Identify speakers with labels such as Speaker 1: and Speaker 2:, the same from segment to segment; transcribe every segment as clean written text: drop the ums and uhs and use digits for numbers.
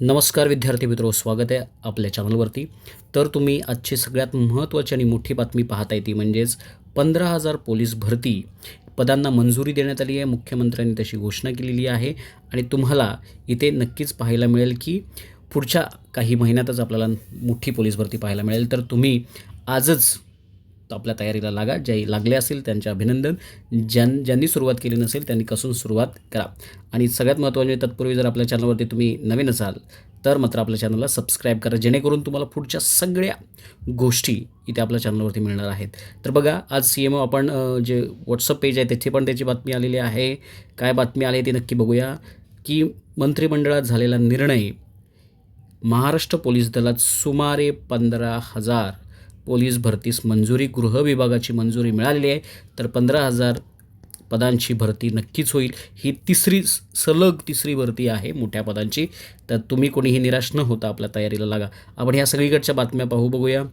Speaker 1: नमस्कार विद्यार्थी मित्रो, स्वागत आहे आपल्या चॅनलवरती. तर तुम्ही आजची सगळ्यात महत्त्वाची आणि मोठी बातमी पाहताय ती म्हणजेच 15,000 पोलीस भरती पदांना मंजुरी देण्यात आली आहे. मुख्यमंत्र्यांनी तशी घोषणा केलेली आहे आणि तुम्हाला इथे नक्कीच पाहायला मिळेल की पुढच्या काही महिन्यातच आपल्याला मोठी पोलीस भरती पाहायला मिळेल. तर तुम्ही आजच आपल्या तयारीला लागा. जे लागले असेल त्यांचे अभिनंदन. ज्यांनी सुरुवात केली नसेल त्यांनी कसून सुरुवात करा. आणि सगळ्यात महत्त्वाचे, तत्पूर्वी जर आपल्या चॅनलवरती तुम्ही नवीन असाल तर मात्र आपल्या चॅनलला सबस्क्राईब करा, जेणेकरून तुम्हाला पुढच्या सगळ्या गोष्टी इथे आपल्या चॅनलवरती मिळणार आहेत. तर बघा, आज CMO आपण जे व्हॉट्सअप पेज आहे त्याची पण त्याची बातमी आलेली आहे. काय बातमी आली ती नक्की बघूया. की मंत्रिमंडळात झालेला निर्णय, महाराष्ट्र पोलीस दलात सुमारे 15,000 पोलीस भरतीस मंजुरी, गृह विभागाची मंजुरी मिळालेली आहे. तर 15,000 पदांची भरती नक्कीच होईल. ही सलग तिसरी भरती आहे मोठ्या पदांची. तर तुम्ही कोणीही निराश न होता आपल्या तयारीला लागा. आपण ह्या सगळीकडच्या बातम्या बघूया.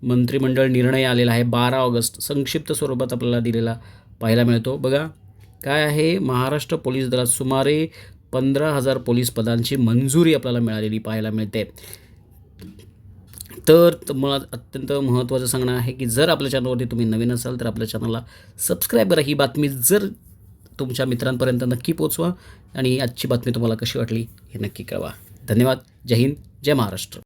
Speaker 1: मंत्रिमंडळ निर्णय आलेला आहे 12 ऑगस्ट, संक्षिप्त स्वरूपात आपल्याला दिलेला पाहायला मिळतो. बघा काय आहे, महाराष्ट्र पोलीस दलात सुमारे 15,000 पोलीस पदांची मंजुरी आपल्याला मिळालेली पाहायला मिळते. तर मला अत्यंत महत्त्वाचं सांगणं आहे की जर आपल्या चॅनलवरती तुम्ही नवीन असाल तर आपल्या चॅनलला सबस्क्राईब करा. ही बातमी जर तुमच्या मित्रांपर्यंत नक्की पोचवा आणि आजची बातमी तुम्हाला कशी वाटली हे नक्की कळवा. धन्यवाद. जय हिंद, जय महाराष्ट्र.